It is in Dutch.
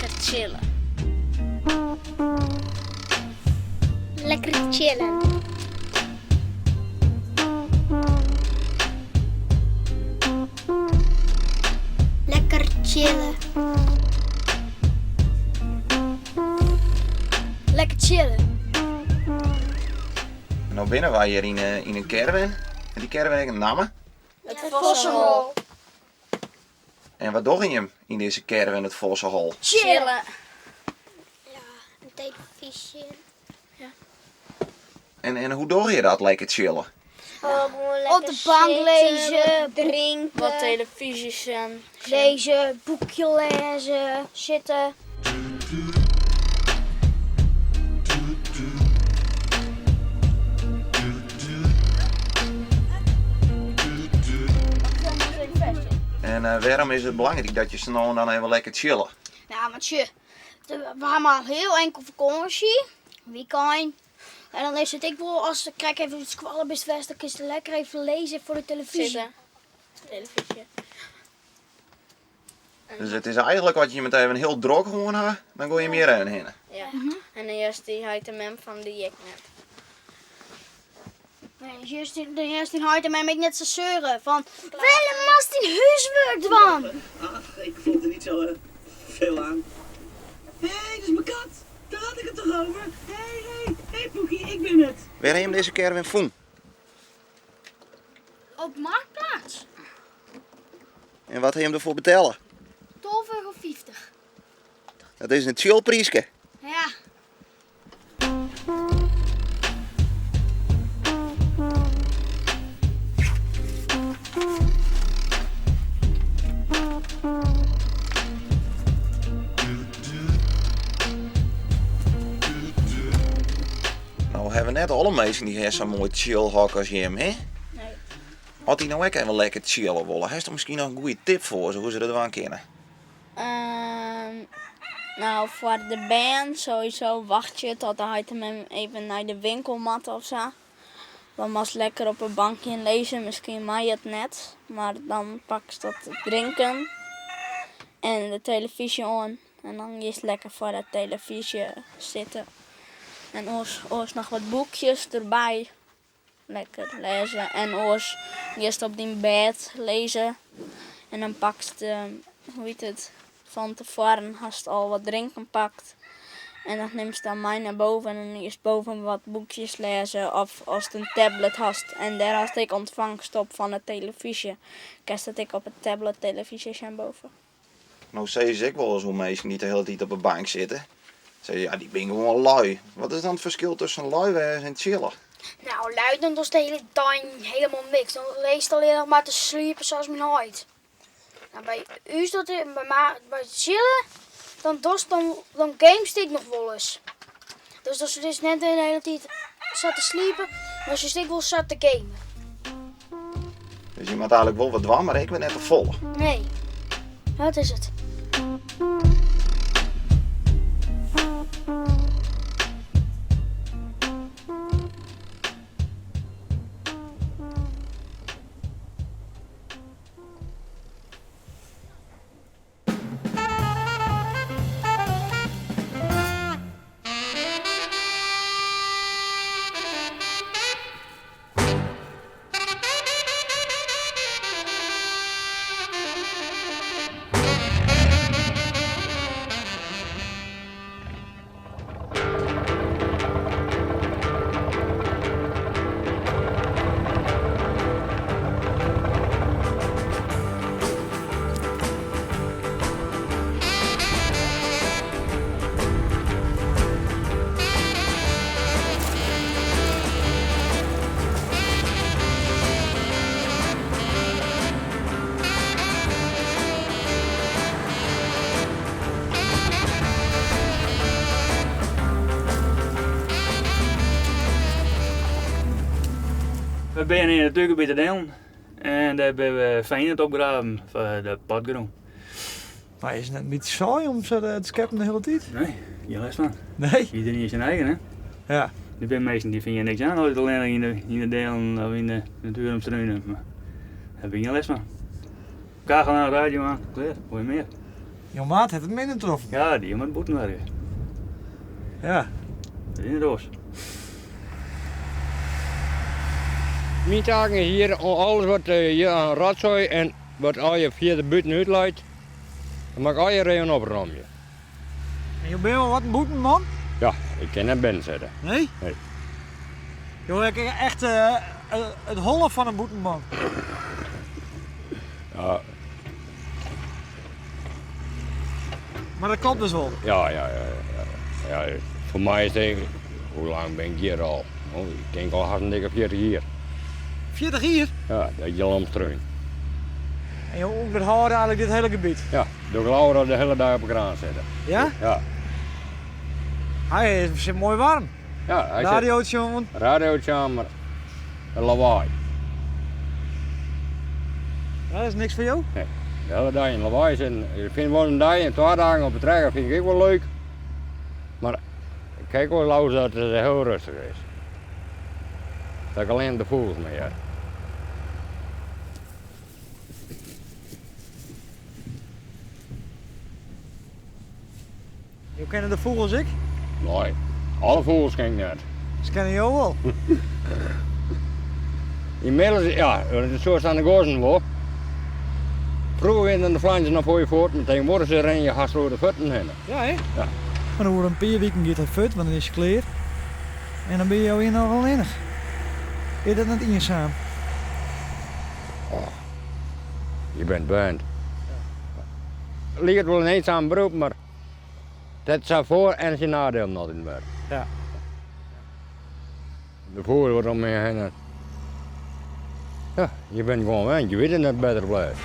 Lekker chillen. Lekker chillen. Lekker chillen. Lekker chillen. Nou binnen wij hier in een caravan. En die caravan heeft een naam. Het Vossenhol. En wat doe je hem in deze caravan, het Vossenhol? Chillen. Ja, een televisie. En hoe doe je dat, lekker chillen? Op de bank lezen, drinken, Wat televisies en lezen, boekje lezen, zitten. En waarom is het belangrijk dat je zo nou en dan even lekker chillen? Nou, want we gaan maar heel enkel vakantie, weekend. En dan is het ik wil als ik krijg even iets kwallen best vast, dan is het lekker even lezen voor de televisie. zitten. Televisie. Dus het is eigenlijk wat je met even heel druk gewoon hebt, dan go je meer aan heen. Ja. En dan juist die item van die ik net. Nee, de eerste hart en ik net zo zeuren van Willem was die huiswerk dan. Ach, ik vond er niet zo veel aan. Hé, dat is mijn kat. Daar had ik het toch over. Hé, Poekie, ik ben het. Waar heb je hem deze caravan voen? Op Marktplaats. En wat heb je hem ervoor betalen? 12,50 €. Dat is een chillprijsje. Ja. Nou hebben we net alle mensen die zo'n mooi chillhok als je hem, hè? Nee. Had hij nou ook even lekker chillen willen? Heeft er misschien nog een goede tip voor ze, hoe ze dat wel kennen? Nou, voor de band sowieso wacht je tot de item even naar de winkel mat of zo. Dan was lekker op een bankje lezen, misschien mag je het net. Maar dan pak je dat drinken en de televisie aan. En dan is het lekker voor de televisie zitten. En oors nog wat boekjes erbij. Lekker lezen. En oors eerst op die bed lezen. En dan pakt hoe heet het, van tevoren als je al wat drinken pakt. En dan neemt je dan mij naar boven en dan eerst boven wat boekjes lezen. Of als je een tablet hast en daar had ik ontvangst op van de televisie. Kijk dat ik op het tablet televisie zijn boven. Nou zie je ik wel eens hoe mensen niet de hele tijd op een bank zitten. Zeg je, ja, die ben gewoon lui. Wat is dan het verschil tussen lui en chillen? Nou, luidend was de hele tijd helemaal niks. Dan leest alleen nog maar te sliepen zoals mijn huid. Nou, bij u is dat bij chillen, dan games ik nog wel eens. Dus als je dus net de hele tijd zat te sliepen, dan als je ik wel zat te gamen. Dus je moet eigenlijk wel wat dwan, maar ik ben net te vol. Nee, wat is het? We zijn hier natuurlijk bij de delen en daar hebben we Feyenoord opgegraven voor de potgrond. Maar is het net een beetje saai om zo te scheppen de hele tijd? Nee, je les van. Nee? Iedereen is zijn eigen, hè? Ja. Er zijn mensen die vinden niks aan, altijd alleen in de delen of in de natuur omstruinen. Maar daar ben je les van. Elkaar gaan naar de radio aan, klaar, hoor je meer. Je maat heeft het minder getroffen. Ja, die moet boeten werken. Ja. In de doos. Mijn taak is hier alles wat hier aan rotzooi en wat al je via de buiten uitleidt, dan mag al je regen opruimen. En je bent wel wat een boetenman? Ja, ik kan het binnen zetten. Nee? Nee. Joh, ik echt het hollen van een boetenman. Ja, Maar dat klopt dus wel. ja. Voor mij is het, hoe lang ben ik hier al? Oh, ik denk al haast een dikke 40 jaar. 40 hier? Ja, dat je omstruin. En joh, ook dat houden eigenlijk dit hele gebied. Ja, door Laura de hele dag op de kraan zetten. Ja? Ja, Hij zit mooi warm. ja hij zegt Radiootje, jongen. radiokamer, een lawaai. Ja, dat is niks voor jou. De hele dag in lawaai zitten. Ik vind wel een dag en 2 dagen op het trekken vind ik ook wel leuk. Maar kijk wel Laura dat het heel rustig is. Dat ik alleen de vogels mee heb. Je kent de vogels ik. Nee, alle vogels ken ik net. Ze kennen jou wel. Inmiddels, ja, het is zo aan de gozen wel. Vroeger werden de Vlaanderen naar voor je voort, maar tegenwoordig ze rennen je haast door de voeten heen. Ja, hè? Ja. Maar dan wordt een paar weken gaat hij fut, want dan is je kleer. En dan ben je weer nog alleenig. Is dat net eenzaam? Je bent band. Ligt wel een eenzaam beroep, maar dat is voor en zijn nadeel nog in werk. Ja. De voordeel wordt om je heen. Ja, je bent gewoon wend, je weet het net beter blijft.